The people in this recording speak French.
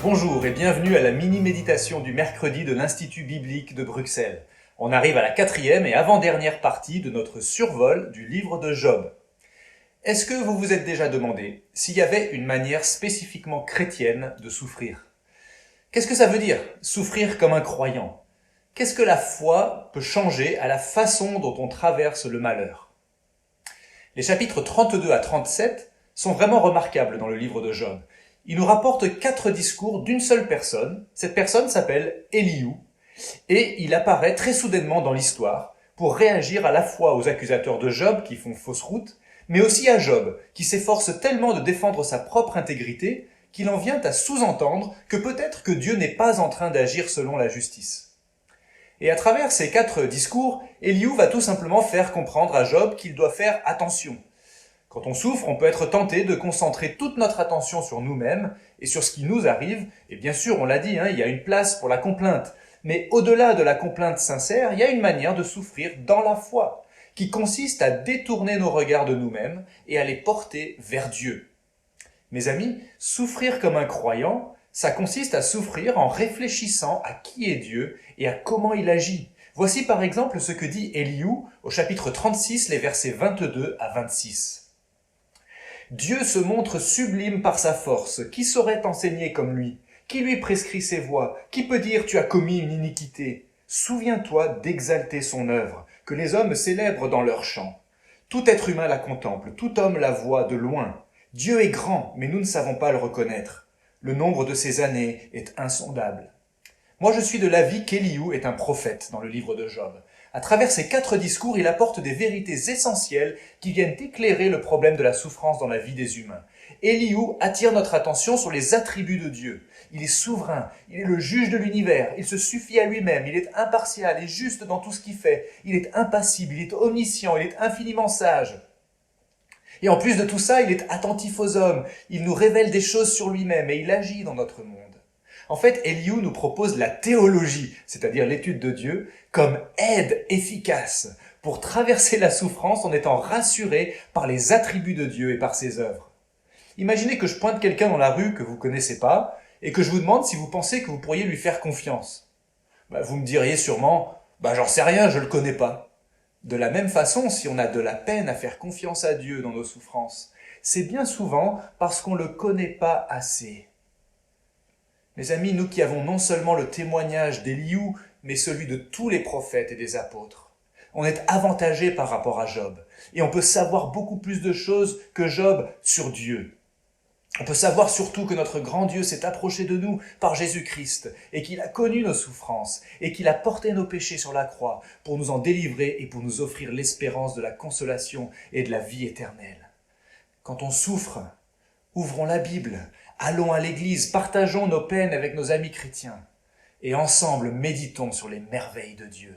Bonjour et bienvenue à la mini-méditation du mercredi de l'Institut biblique de Bruxelles. On arrive à la 4e et avant-dernière partie de notre survol du livre de Job. Est-ce que vous vous êtes déjà demandé s'il y avait une manière spécifiquement chrétienne de souffrir? Qu'est-ce que ça veut dire, souffrir comme un croyant? Qu'est-ce que la foi peut changer à la façon dont on traverse le malheur? Les chapitres 32 à 37 sont vraiment remarquables dans le livre de Job. Il nous rapporte 4 discours d'une seule personne. Cette personne s'appelle Elihu et il apparaît très soudainement dans l'histoire pour réagir à la fois aux accusateurs de Job qui font fausse route, mais aussi à Job qui s'efforce tellement de défendre sa propre intégrité qu'il en vient à sous-entendre que peut-être que Dieu n'est pas en train d'agir selon la justice. Et à travers ces 4 discours, Elihu va tout simplement faire comprendre à Job qu'il doit faire attention. Quand on souffre, on peut être tenté de concentrer toute notre attention sur nous-mêmes et sur ce qui nous arrive. Et bien sûr, on l'a dit, il y a une place pour la complainte. Mais au-delà de la complainte sincère, il y a une manière de souffrir dans la foi, qui consiste à détourner nos regards de nous-mêmes et à les porter vers Dieu. Mes amis, souffrir comme un croyant, ça consiste à souffrir en réfléchissant à qui est Dieu et à comment il agit. Voici par exemple ce que dit Elihu au chapitre 36, les versets 22 à 26. Dieu se montre sublime par sa force. Qui saurait enseigner comme lui? Qui lui prescrit ses voies? Qui peut dire tu as commis une iniquité? Souviens-toi d'exalter son œuvre, que les hommes célèbrent dans leurs chants. Tout être humain la contemple, tout homme la voit de loin. Dieu est grand, mais nous ne savons pas le reconnaître. Le nombre de ses années est insondable. Moi je suis de l'avis qu'Elihu est un prophète dans le livre de Job. À travers ces 4 discours, il apporte des vérités essentielles qui viennent éclairer le problème de la souffrance dans la vie des humains. Elihu attire notre attention sur les attributs de Dieu. Il est souverain, il est le juge de l'univers, il se suffit à lui-même, il est impartial et juste dans tout ce qu'il fait, il est impassible, il est omniscient, il est infiniment sage. Et en plus de tout ça, il est attentif aux hommes, il nous révèle des choses sur lui-même et il agit dans notre monde. En fait, Elihu nous propose la théologie, c'est-à-dire l'étude de Dieu, comme aide efficace pour traverser la souffrance en étant rassuré par les attributs de Dieu et par ses œuvres. Imaginez que je pointe quelqu'un dans la rue que vous ne connaissez pas et que je vous demande si vous pensez que vous pourriez lui faire confiance. Vous me diriez sûrement, j'en sais rien, je le connais pas. De la même façon, si on a de la peine à faire confiance à Dieu dans nos souffrances, c'est bien souvent parce qu'on ne le connaît pas assez. Mes amis, nous qui avons non seulement le témoignage d'Elihu, mais celui de tous les prophètes et des apôtres, on est avantagés par rapport à Job. Et on peut savoir beaucoup plus de choses que Job sur Dieu. On peut savoir surtout que notre grand Dieu s'est approché de nous par Jésus-Christ et qu'il a connu nos souffrances et qu'il a porté nos péchés sur la croix pour nous en délivrer et pour nous offrir l'espérance de la consolation et de la vie éternelle. Quand on souffre, ouvrons la Bible, allons à l'église, partageons nos peines avec nos amis chrétiens et ensemble méditons sur les merveilles de Dieu.